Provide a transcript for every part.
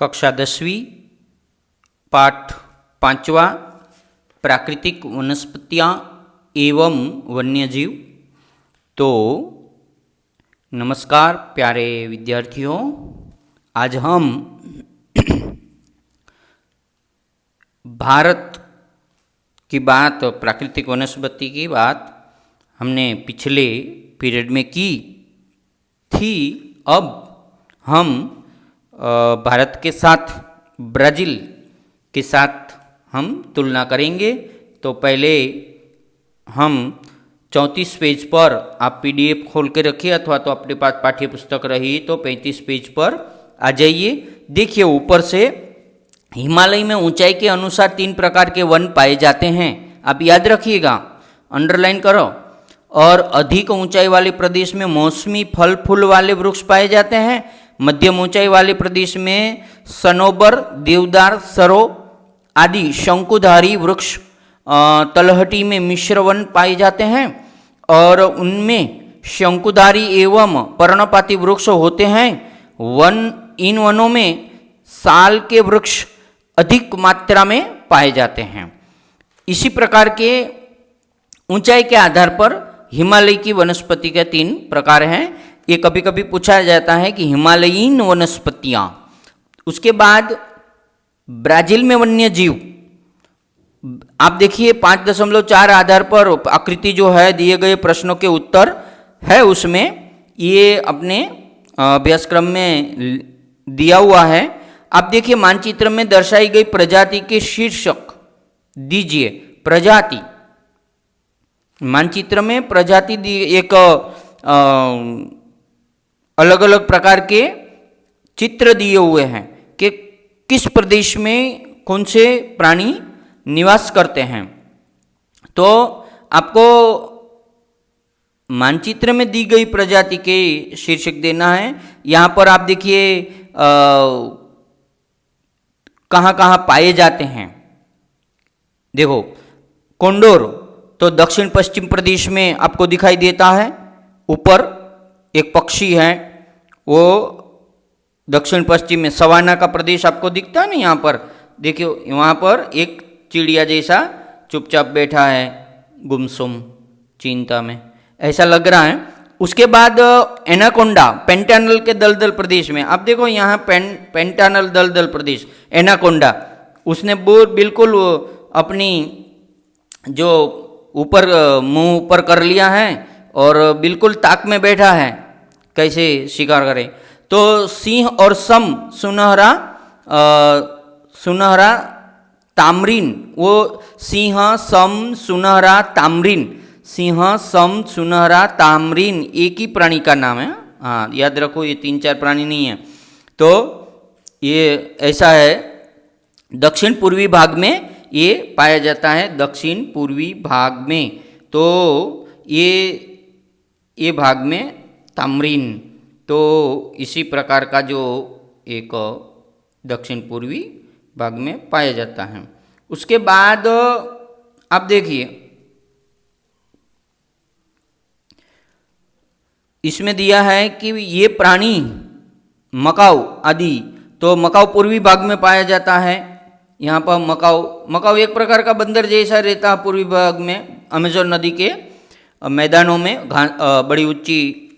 कक्षा 10वीं पाठ 5वां प्राकृतिक वनस्पतियाँ एवं वन्यजीव। तो नमस्कार प्यारे विद्यार्थियों, आज हम भारत की बात, प्राकृतिक वनस्पति की बात हमने पिछले पीरियड में की थी। अब हम भारत के साथ ब्राज़ील के साथ हम तुलना करेंगे। तो पहले हम 34 पेज पर, आप PDF खोल के रखिए अथवा तो अपने पास पाठ्य पुस्तक रही तो 35 पेज पर आ जाइए। देखिए, ऊपर से हिमालय में ऊंचाई के अनुसार 3 प्रकार के वन पाए जाते हैं। आप याद रखिएगा, अंडरलाइन करो। और अधिक ऊंचाई वाले प्रदेश में मौसमी फल फूल वाले वृक्ष पाए जाते हैं। मध्यम ऊंचाई वाले प्रदेश में सनोबर, देवदार, सरो आदि शंकुधारी वृक्ष, तलहटी में मिश्र वन पाए जाते हैं और उनमें शंकुधारी एवं पर्णपाती वृक्ष होते हैं। इन वनों में साल के वृक्ष अधिक मात्रा में पाए जाते हैं। इसी प्रकार के ऊंचाई के आधार पर हिमालय की वनस्पति के 3 प्रकार हैं। ये कभी कभी पूछा जाता है कि हिमालयीन वनस्पतियाँ। उसके बाद ब्राज़ील में वन्य जीव। आप देखिए 5.4 आधार पर आकृति जो है दिए गए प्रश्नों के उत्तर है, उसमें ये अपने अभ्यासक्रम में दिया हुआ है। आप देखिए मानचित्र में दर्शाई गई प्रजाति के शीर्षक दीजिए। प्रजाति, मानचित्र में प्रजाति एक अलग अलग प्रकार के चित्र दिए हुए हैं कि किस प्रदेश में कौन से प्राणी निवास करते हैं। तो आपको मानचित्र में दी गई प्रजाति के शीर्षक देना है। यहाँ पर आप देखिए कहाँ कहाँ पाए जाते हैं। देखो, कोंडोर तो दक्षिण पश्चिम प्रदेश में आपको दिखाई देता है। ऊपर एक पक्षी है, वो दक्षिण पश्चिम में सवाना का प्रदेश आपको दिखता है ना। यहाँ पर देखिए, वहाँ पर एक चिड़िया जैसा चुपचाप बैठा है, गुमसुम चिंता में, ऐसा लग रहा है। उसके बाद एनाकोंडा पेंटानल के दलदल प्रदेश में। आप देखो यहाँ पेंटानल दलदल प्रदेश, एनाकोंडा, उसने बिल्कुल अपनी जो ऊपर मुंह ऊपर कर लिया है और बिल्कुल ताक में बैठा है, कैसे शिकार करे। तो सिंह और सम सुनहरा तामरीन, वो सिंह सम सुनहरा तामरीन, सिंह सम सुनहरा तामरीन एक ही प्राणी का नाम है। हाँ, याद रखो, ये 3-4 प्राणी नहीं है। तो ये ऐसा है, दक्षिण पूर्वी भाग में ये पाया जाता है, दक्षिण पूर्वी भाग में। तो ये भाग में तामरीन, तो इसी प्रकार का जो एक दक्षिण पूर्वी भाग में पाया जाता है। उसके बाद आप देखिए, इसमें दिया है कि ये प्राणी मकाऊ आदि, तो मकाऊ पूर्वी भाग में पाया जाता है। यहाँ पर मकाऊ एक प्रकार का बंदर जैसा रहता है पूर्वी भाग में, अमेज़न नदी के मैदानों में बड़ी ऊंची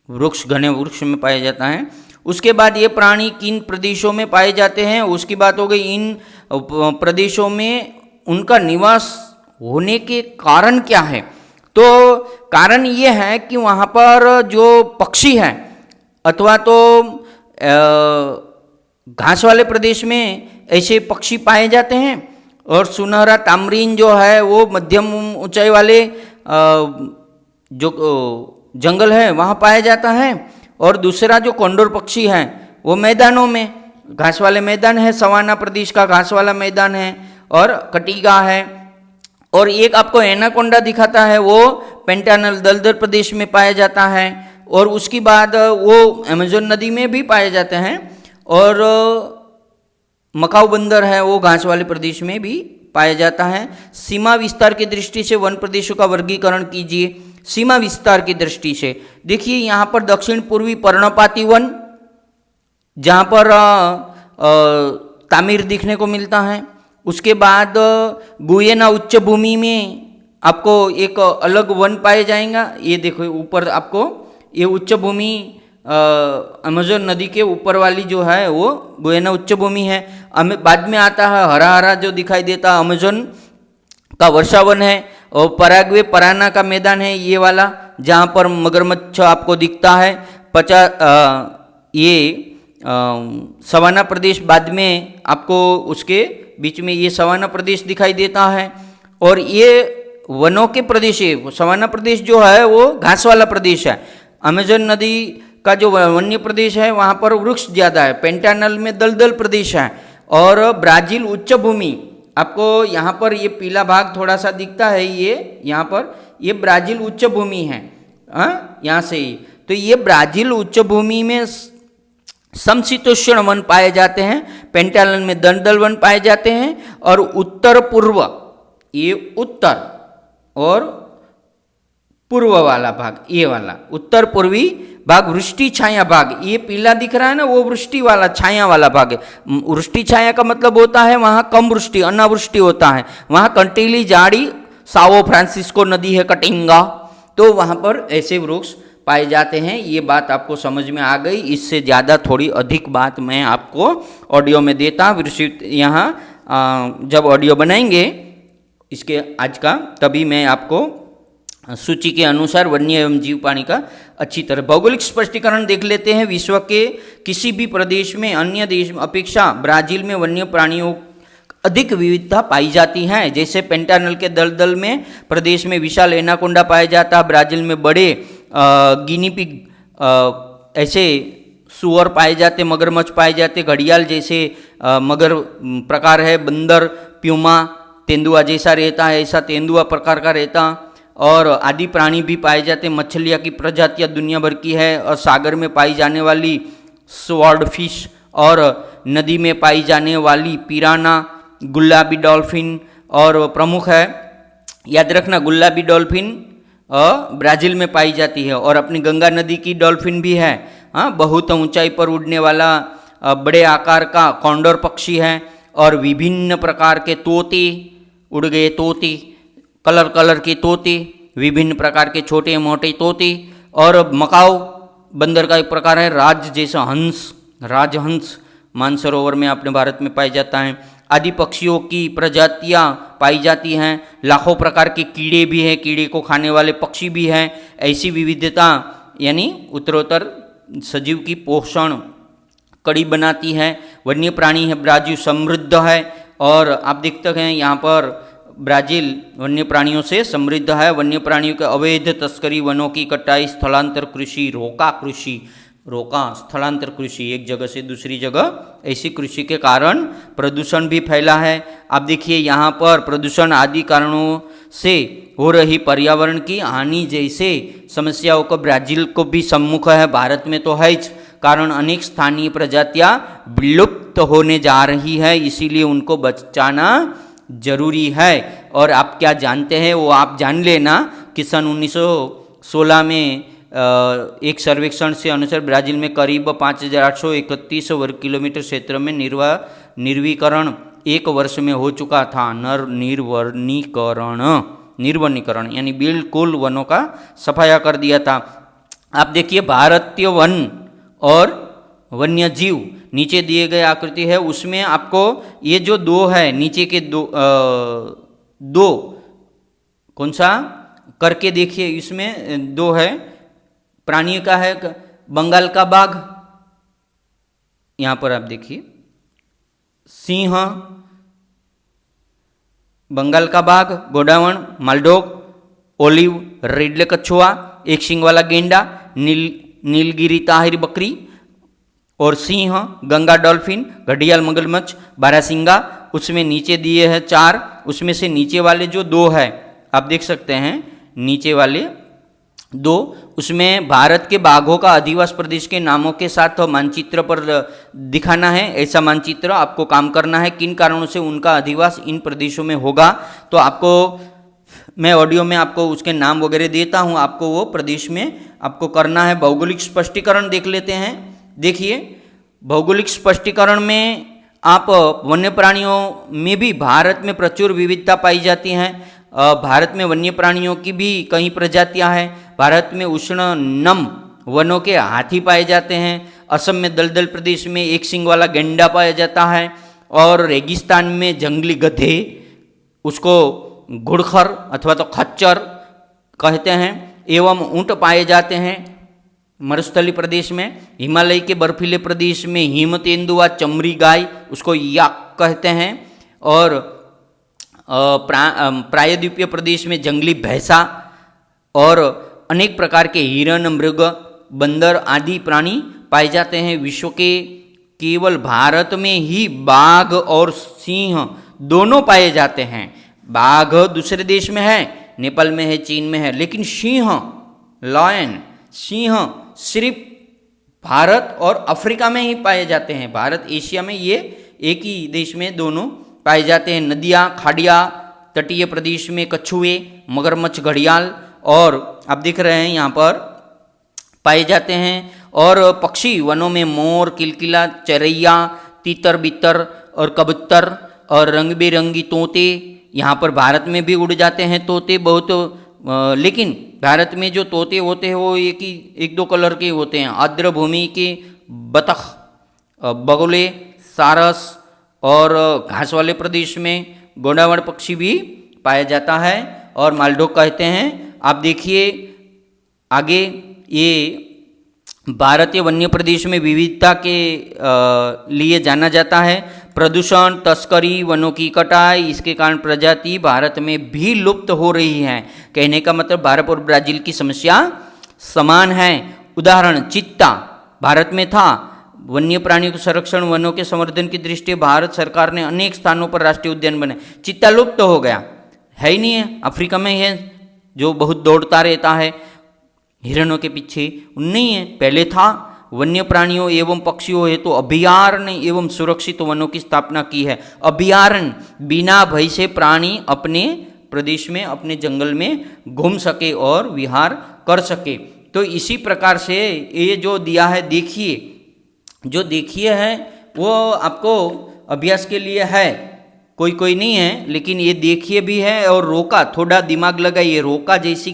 वृक्ष, घने वृक्ष में पाया जाता है। उसके बाद ये प्राणी किन प्रदेशों में पाए जाते हैं, उसकी बात हो गई। इन प्रदेशों में उनका निवास होने के कारण क्या है? तो कारण ये है कि वहाँ पर जो पक्षी हैं अथवा तो घास वाले प्रदेश में ऐसे पक्षी पाए जाते हैं। और सुनहरा तामरीन जो है वो मध्यम ऊंचाई वाले जो जंगल है वहाँ पाया जाता है। और दूसरा जो कोंडोर पक्षी है वो मैदानों में, घास वाले मैदान है, सवाना प्रदेश का घास वाला मैदान है और कटिगा है। और एक आपको एनाकोंडा दिखाता है, वो पेंटानल दलदल प्रदेश में पाया जाता है। और उसके बाद वो अमेज़न नदी में भी पाए जाते हैं। और मकाऊ बंदर है, वो घास वाले प्रदेश में भी पाया जाता है। सीमा विस्तार की दृष्टि से वन प्रदेशों का वर्गीकरण कीजिए। सीमा विस्तार की दृष्टि से देखिए, यहाँ पर दक्षिण पूर्वी पर्णपाती वन, जहाँ पर तामीर देखने को मिलता है। उसके बाद गुयेना उच्च भूमि में आपको एक अलग वन पाए जाएगा। ये देखो ऊपर आपको ये उच्च भूमि अमेजन नदी के ऊपर वाली जो है वो गुयेना उच्च भूमि है। बाद में आता है हरा हरा जो दिखाई देता है अमेजन का वर्षावन है। और पराग्वे पराना का मैदान है ये वाला, जहाँ पर मगरमच्छ आपको दिखता है। ये सवाना प्रदेश बाद में आपको उसके बीच में ये सवाना प्रदेश दिखाई देता है। और ये वनों के प्रदेश है। सवाना प्रदेश जो है वो घास वाला प्रदेश है। अमेजन नदी का जो वन्य प्रदेश है वहाँ पर वृक्ष ज़्यादा है। पेंटानल में दलदल प्रदेश है। और ब्राज़ील उच्च भूमि आपको यहाँ पर ये पीला भाग थोड़ा सा दिखता है, ये यहाँ पर ये ब्राज़ील उच्च भूमि है। यहाँ से ही तो ये ब्राज़ील उच्च भूमि में समशीतोष्ण वन पाए जाते हैं। पेंटानल में दलदल वन पाए जाते हैं। और उत्तर पूर्व, ये उत्तर और पूर्व वाला भाग, ये वाला उत्तर पूर्वी भाग वृष्टि छाया भाग, ये पीला दिख रहा है ना, वो वृष्टि वाला छाया वाला भाग है। वृष्टि छाया का मतलब होता है वहाँ कम वृष्टि, अनावृष्टि होता है। वहाँ कंटीली झाड़ी, साओ फ्रांसिस्को नदी है कटिंगा, तो वहाँ पर ऐसे वृक्ष पाए जाते हैं। ये बात आपको समझ में आ गई। इससे ज़्यादा थोड़ी अधिक बात मैं आपको ऑडियो में देता। यहाँ जब ऑडियो बनाएंगे इसके आज का, तभी मैं आपको सूची के अनुसार वन्य एवं जीव प्राणी का अच्छी तरह भौगोलिक स्पष्टीकरण देख लेते हैं। विश्व के किसी भी प्रदेश में अन्य देश अपेक्षा ब्राज़ील में वन्य प्राणियों अधिक विविधता पाई जाती है। जैसे पेंटानल के दलदल में प्रदेश में विशाल एनाकोंडा पाया जाता है। ब्राज़ील में बड़े गिनी पिग ऐसे सुअर पाए जाते, मगरमच्छ पाए जाते, घड़ियाल जैसे मगर प्रकार है, बंदर, प्यूमा, तेंदुआ जैसा रहता है, ऐसा तेंदुआ प्रकार का रहता। और आदि प्राणी भी पाए जाते। मछलियाँ की प्रजातियाँ दुनिया भर की है। और सागर में पाई जाने वाली स्वॉर्ड फिश और नदी में पाई जाने वाली पिराना, गुलाबी डॉल्फिन और प्रमुख है। याद रखना गुलाबी डॉल्फिन ब्राज़ील में पाई जाती है। और अपनी गंगा नदी की डॉल्फिन भी है। बहुत ऊंचाई पर उड़ने वाला बड़े आकार का कॉन्डोर पक्षी है। और विभिन्न प्रकार के तोते, उड़ गए तोते, कलर कलर के तोते, विभिन्न प्रकार के छोटे मोटे तोते। और मकाओ बंदर का एक प्रकार है, राज जैसा हंस, राजहंस मानसरोवर में अपने भारत में पाया जाता है। आदि पक्षियों की प्रजातियां पाई जाती हैं। लाखों प्रकार के कीड़े भी हैं, कीड़े को खाने वाले पक्षी भी हैं। ऐसी विविधता यानी उत्तरोत्तर सजीव की पोषण कड़ी बनाती है। वन्य प्राणी है ब्राज़ील समृद्ध है। और आप देखते हैं यहाँ पर ब्राज़ील वन्य प्राणियों से समृद्ध है। वन्य प्राणियों के अवैध तस्करी, वनों की कटाई, स्थलांतर कृषि, रोका स्थलांतर कृषि, एक जगह से दूसरी जगह, ऐसी कृषि के कारण प्रदूषण भी फैला है। आप देखिए यहाँ पर प्रदूषण आदि कारणों से हो रही पर्यावरण की हानि जैसे समस्याओं को ब्राज़ील को भी सम्मुख है। भारत में तो है ही, कारण अनेक स्थानीय प्रजातियाँ विलुप्त होने जा रही है, इसीलिए उनको बचाना जरूरी है। और आप क्या जानते हैं वो आप जान लेना कि सन 1916 में एक सर्वेक्षण से अनुसार ब्राज़ील में करीब 5,831 वर्ग किलोमीटर क्षेत्र में निर्वीकरण एक वर्ष में हो चुका था। निर्वनीकरण यानी बिल्कुल वनों का सफाया कर दिया था। आप देखिए भारतीय वन और वन्य जीव नीचे दिए गए आकृति है, उसमें आपको ये जो दो है नीचे के दो कौन सा करके देखिए, इसमें दो है प्राणियों का है। बंगाल का बाघ, यहाँ पर आप देखिए सिंह, बंगाल का बाघ, गोडावण, मालडोग, ओलिव, रेड कछुआ, एक सिंग वाला गेंडा, नीलगिरी ताहिर बकरी और सिंह, गंगा डॉल्फिन, घड़ियाल मगरमच्छ, बारहसिंगा। उसमें नीचे दिए हैं 4, उसमें से नीचे वाले जो 2 है आप देख सकते हैं, नीचे वाले 2, उसमें भारत के बाघों का अधिवास प्रदेश के नामों के साथ मानचित्र पर दिखाना है। ऐसा मानचित्र आपको काम करना है, किन कारणों से उनका अधिवास इन प्रदेशों में होगा। तो आपको मैं ऑडियो में आपको उसके नाम वगैरह देता हूँ, आपको वो प्रदेश में आपको करना है। भौगोलिक स्पष्टीकरण देख लेते हैं। देखिए भौगोलिक स्पष्टीकरण में आप वन्य प्राणियों में भी भारत में प्रचुर विविधता पाई जाती हैं। भारत में वन्य प्राणियों की भी कई प्रजातियां हैं। भारत में उष्ण नम वनों के हाथी पाए जाते हैं। असम में दलदल प्रदेश में एक सींग वाला गैंडा पाया जाता है। और रेगिस्तान में जंगली गधे, उसको घुड़खर अथवा तो खच्चर कहते हैं, एवं ऊंट पाए जाते हैं। मरुस्थलीय प्रदेश में, हिमालय के बर्फीले प्रदेश में हिम तेंदुआ, चमड़ी गाय, उसको याक कहते हैं। और प्रायद्वीपीय प्रदेश में जंगली भैंसा और अनेक प्रकार के हिरण, मृग, बंदर आदि प्राणी पाए जाते हैं। विश्व के केवल भारत में ही बाघ और सिंह दोनों पाए जाते हैं। बाघ दूसरे देश में है, नेपाल में है, चीन में है, लेकिन सिंह, लायन, सिंह सिर्फ भारत और अफ्रीका में ही पाए जाते हैं। भारत, एशिया में ये एक ही देश में दोनों पाए जाते हैं। नदियाँ, खाड़ियाँ, तटीय प्रदेश में कछुए, मगरमच्छ, घड़ियाल और आप देख रहे हैं यहाँ पर पाए जाते हैं। और पक्षी वनों में मोर, किलकिला, चरैया, तीतर बितर और कबूतर और रंग बिरंगी तोते, यहाँ पर भारत में भी उड़ जाते हैं तोते बहुत। लेकिन भारत में जो तोते होते हैं वो एक दो कलर के होते हैं। आर्द्र भूमि के बतख, बगुले, सारस और घास वाले प्रदेश में गोंडावड़ पक्षी भी पाया जाता है और मालढोक कहते हैं। आप देखिए आगे, ये भारतीय वन्य प्रदेश में विविधता के लिए जाना जाता है। प्रदूषण, तस्करी, वनों की कटाई, इसके कारण प्रजाति भारत में भी लुप्त हो रही है। कहने का मतलब भारत और ब्राजील की समस्या समान है। उदाहरण, चीता भारत में था। वन्य प्राणियों के संरक्षण, वनों के संवर्धन की दृष्टि भारत सरकार ने अनेक स्थानों पर राष्ट्रीय उद्यान बनाए। चीता लुप्त हो गया, है ही नहीं है, अफ्रीका में है, जो बहुत दौड़ता रहता है हिरणों के पीछे, नहीं है, पहले था। वन्य प्राणियों एवं पक्षियों हेतु अभयारण्य एवं सुरक्षित वनों की स्थापना की है। अभयारण्य, बिना भय से प्राणी अपने प्रदेश में, अपने जंगल में घूम सके और विहार कर सके। तो इसी प्रकार से ये जो दिया है, देखिए, जो देखिए है वो आपको अभ्यास के लिए है, कोई कोई नहीं है, लेकिन ये देखिए भी है। और रोका, थोड़ा दिमाग लगाइए, रोका जैसी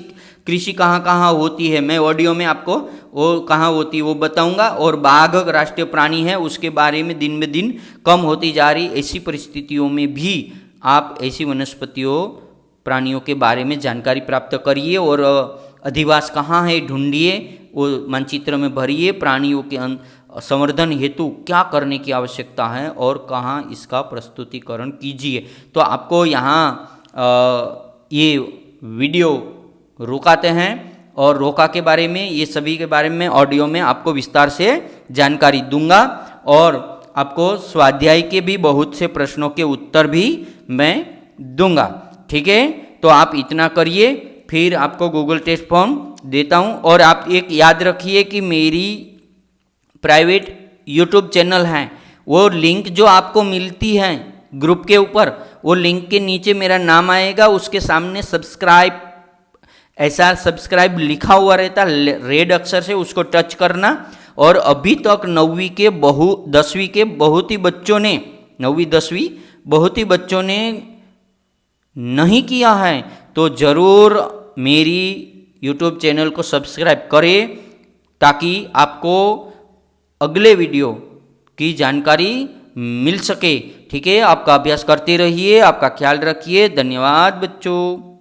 कृषि कहाँ कहाँ होती है, मैं ऑडियो में आपको वो कहाँ होती है वो बताऊंगा। और बाघ राष्ट्रीय प्राणी है, उसके बारे में दिन ब दिन कम होती जा रही। ऐसी परिस्थितियों में भी आप ऐसी वनस्पतियों, प्राणियों के बारे में जानकारी प्राप्त करिए और अधिवास कहाँ है ढूंढिए, वो मानचित्र में भरिए। प्राणियों के संवर्धन हेतु क्या करने की आवश्यकता है और कहाँ इसका प्रस्तुतिकरण कीजिए। तो आपको यहाँ ये वीडियो रोकाते हैं और रोका के बारे में, ये सभी के बारे में ऑडियो में आपको विस्तार से जानकारी दूंगा। और आपको स्वाध्याय के भी बहुत से प्रश्नों के उत्तर भी मैं दूंगा, ठीक है। तो आप इतना करिए, फिर आपको गूगल टेस्ट फॉर्म देता हूँ। और आप एक याद रखिए कि मेरी प्राइवेट यूट्यूब चैनल है, वो लिंक जो आपको मिलती है ग्रुप के ऊपर, वो लिंक के नीचे मेरा नाम आएगा, उसके सामने सब्सक्राइब, ऐसा सब्सक्राइब लिखा हुआ रहता रेड अक्षर से, उसको टच करना। और अभी तक 9वीं के 10वीं के बहुत ही बच्चों ने, 9वीं 10वीं बहुत ही बच्चों ने नहीं किया है, तो ज़रूर मेरी यूट्यूब चैनल को सब्सक्राइब करें ताकि आपको अगले वीडियो की जानकारी मिल सके, ठीक है। आपका अभ्यास करते रहिए, आपका ख्याल रखिए। धन्यवाद बच्चों।